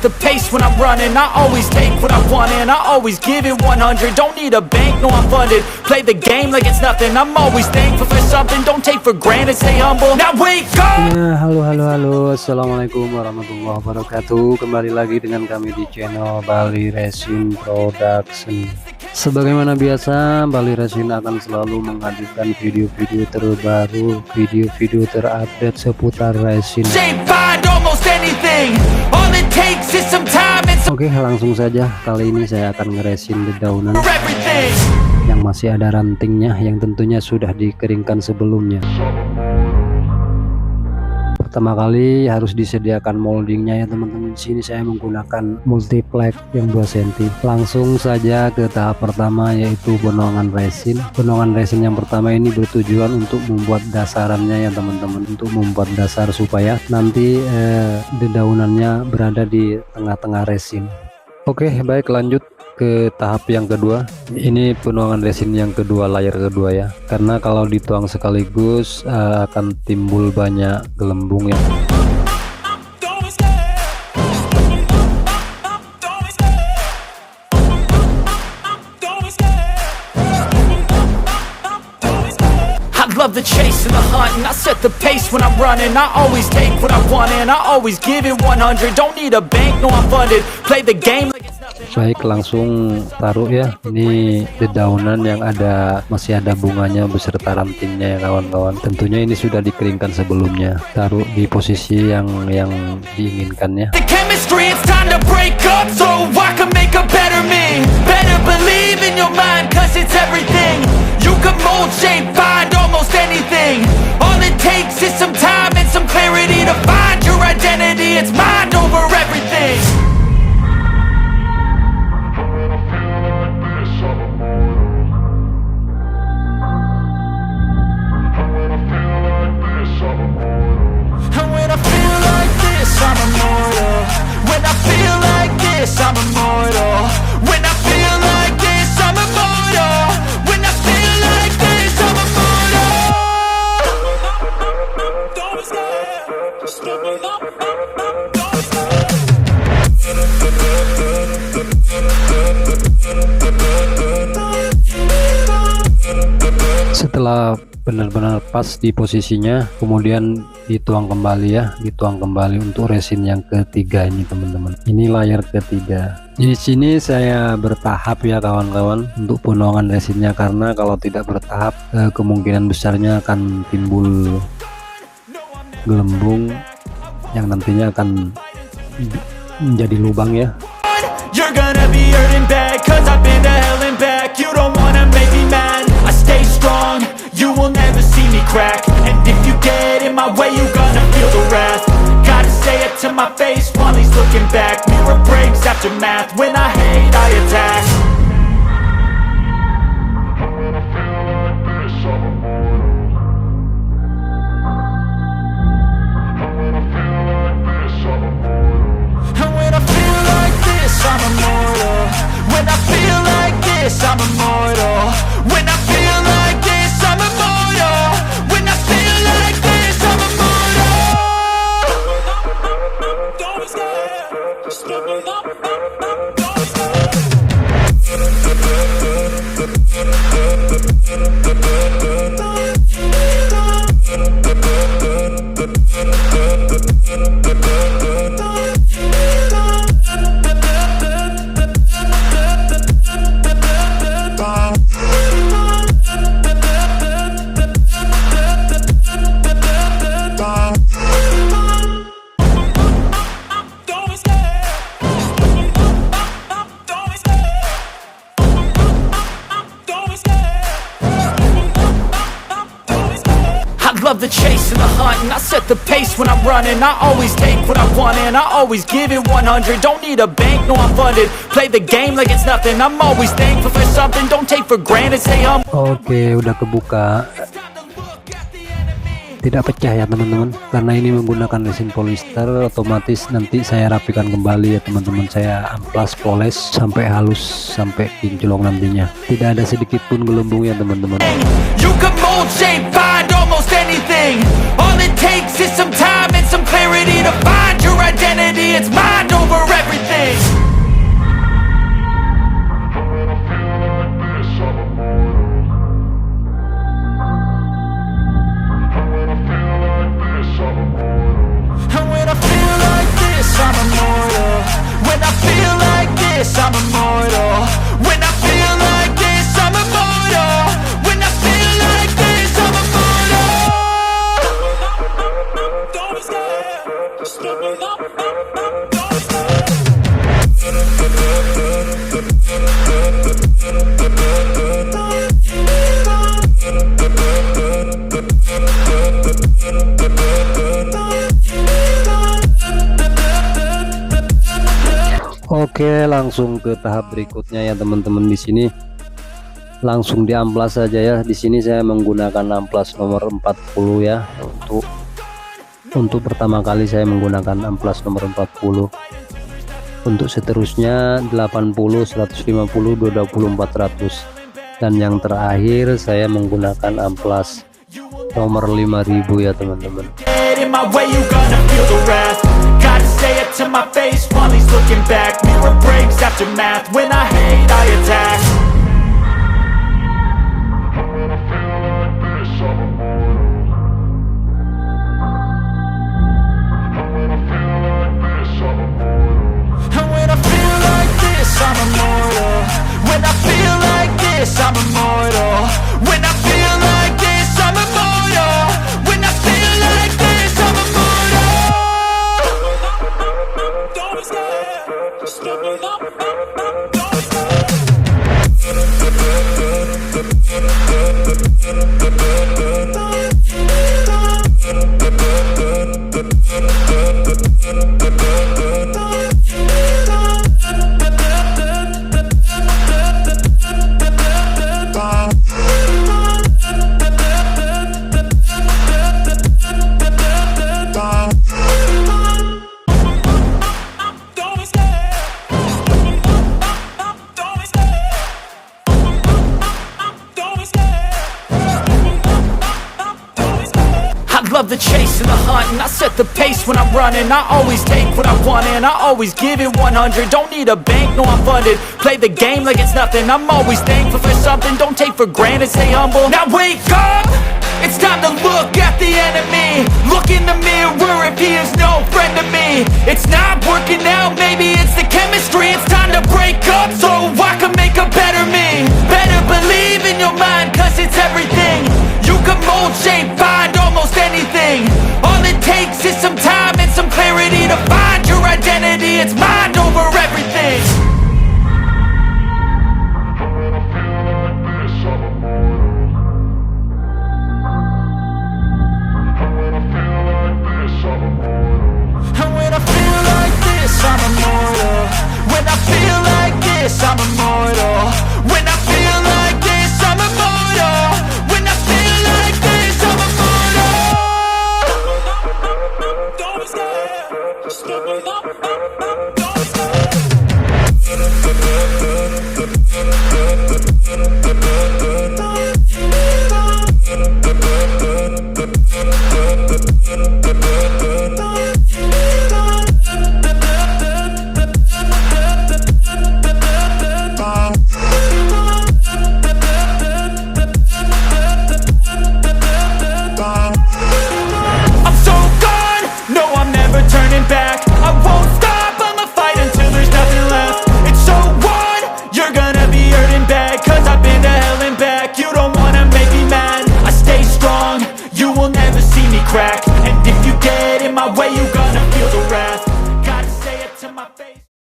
the pace when I'm running. I always take what I want and I always give it 100. Don't need a bank, no I'm funded. Play the game like it's nothing. I'm always thankful for something. Don't take for granted, stay humble. Now wake up. Ya, halo, assalamualaikum warahmatullahi wabarakatuh. Kembali lagi dengan kami di channel Bali Racing Production. Sebagaimana biasa, Bali Racing akan selalu menghadirkan video-video terbaru, video-video terupdate seputar racing. Oke, langsung saja. Kali ini saya akan ngeresin dedaunan yang masih ada rantingnya, yang tentunya sudah dikeringkan sebelumnya. Pertama kali harus disediakan moldingnya ya teman-teman. Di sini saya menggunakan multiplex yang 2 cm. Langsung saja ke tahap pertama, yaitu bonongan resin. Bonongan resin yang pertama ini bertujuan untuk membuat dasarannya ya teman-teman, untuk membuat dasar supaya nanti dedaunannya berada di tengah-tengah resin. Oke, baik, lanjut ke tahap yang kedua. Ini penuangan resin yang kedua, layer kedua ya, karena kalau dituang sekaligus akan timbul banyak gelembung ya. Love the chase and the hunt, and I set the pace when I'm running. I always take what I want and I always give it 100. Don't need a bank, no I'm funded. Play the game like it's nothing. Baik, langsung taruh ya. Ini dedaunan yang masih ada bunganya beserta rantingnya ya kawan-kawan. Tentunya ini sudah dikeringkan sebelumnya. Taruh di posisi yang diinginkan ya. The chemistry, it's time to break up so I can make a better me. Better believe in your mind, cause it's everything. You can mold, shape, find almost anything. All it takes is some time and some clarity to find your identity. It's mind over everything. And when I feel like this, I'm immortal. When I feel like this, I'm immortal. When I feel like this, I'm immortal. When I feel like this, I'm immortal. Don't be scared. Just give me up. Setelah benar-benar pas di posisinya, kemudian dituang kembali ya, dituang kembali untuk resin yang ketiga ini teman-teman. Ini layer ketiga. Di sini saya bertahap ya kawan-kawan untuk penuangan resinnya, karena kalau tidak bertahap kemungkinan besarnya akan timbul gelembung yang nantinya akan menjadi lubang ya. You're gonna be hurting bad, cause I've been to hell and back. You don't wanna make me mad, I stay strong. You will never see me crack. And if you get in my way, you're gonna feel the wrath. Gotta say it to my face while he's looking back. Mirror breaks after math, when I hate I attack. And when I feel like this, I'm immortal. When I feel like this, I'm immortal. When I feel like this, I'm immortal. When I feel like this, I'm immortal. Don't be scared. Just give me up. Don't be scared. Love the chase and the hunt, and I set the pace when I'm running. I always take what I want and I always give it 100. Don't need a bank, no I'm funded. Play the game like it's nothing. I'm always thankful for something. Don't take for granted, stay humble. Oke, udah kebuka. Tidak pecah ya teman-teman, karena ini menggunakan resin polyester. Otomatis nanti saya rapikan kembali ya teman-teman. Saya amplas poles sampai halus, sampai kinclong nantinya. Tidak ada sedikit pun gelembung ya teman-teman. You can mold, shape, find almost anything. All it takes is some time and some clarity to find your identity. It's mind over everything. everything. And when I feel like this, I'm immortal. When I feel like this, I'm immortal. When I feel like this, I'm immortal. When I feel like this, I'm immortal. Don't be scared. Just give me up. Don't be scared. Oke, langsung ke tahap berikutnya ya teman-teman. Di sini langsung di amplas saja ya. Di sini saya menggunakan amplas nomor 40 ya. Untuk pertama kali saya menggunakan amplas nomor 40. Untuk seterusnya 80, 150, 20, 400. Dan yang terakhir saya menggunakan amplas nomor 5000 ya teman-teman. In my way, you gonna feel the wrath. Gotta say it to my face while he's looking back. Mirror breaks after math. When I hate, I attack. And when I feel like this, I'm immortal. When I feel like this, I'm immortal. When I feel like this, I'm immortal. When I feel like this, I'm immortal. Don't be scared. Just give me up. Don't be scared. Don't be scared. Just give me up. Don't be scared. Don't be scared. Just give me up. Don't be scared. I love the chase and the hunt, and I set the pace when I'm running. I always take what I want and I always give it 100. Don't need a bank, no I'm funded. Play the game like it's nothing. I'm always thankful for something. Don't take for granted, stay humble. Now wake up, it's time to look at the enemy. Look in the mirror if he is no friend to me. It's not working out, maybe it's the chemistry. It's time to break up so I can make a better me. Better believe in your mind, cause it's everything. You can mold, shape, find almost anything. All it takes is some time and some clarity to find your identity. It's mind over everything. And when I feel like this, I'm immortal. When I feel like this, I'm immortal. When I feel like this, I'm immortal. When I feel like this, I'm immortal. Don't be scared. Just give me up. Don't be scared. I'm so gone, no I'm never turning back. I won't stop, I'ma fight until there's nothing left. It's so on, you're gonna be hurting bad. Cause I've been to hell and back. You don't wanna make me mad. I stay strong, you will never see me crack. And if you get in my way, you go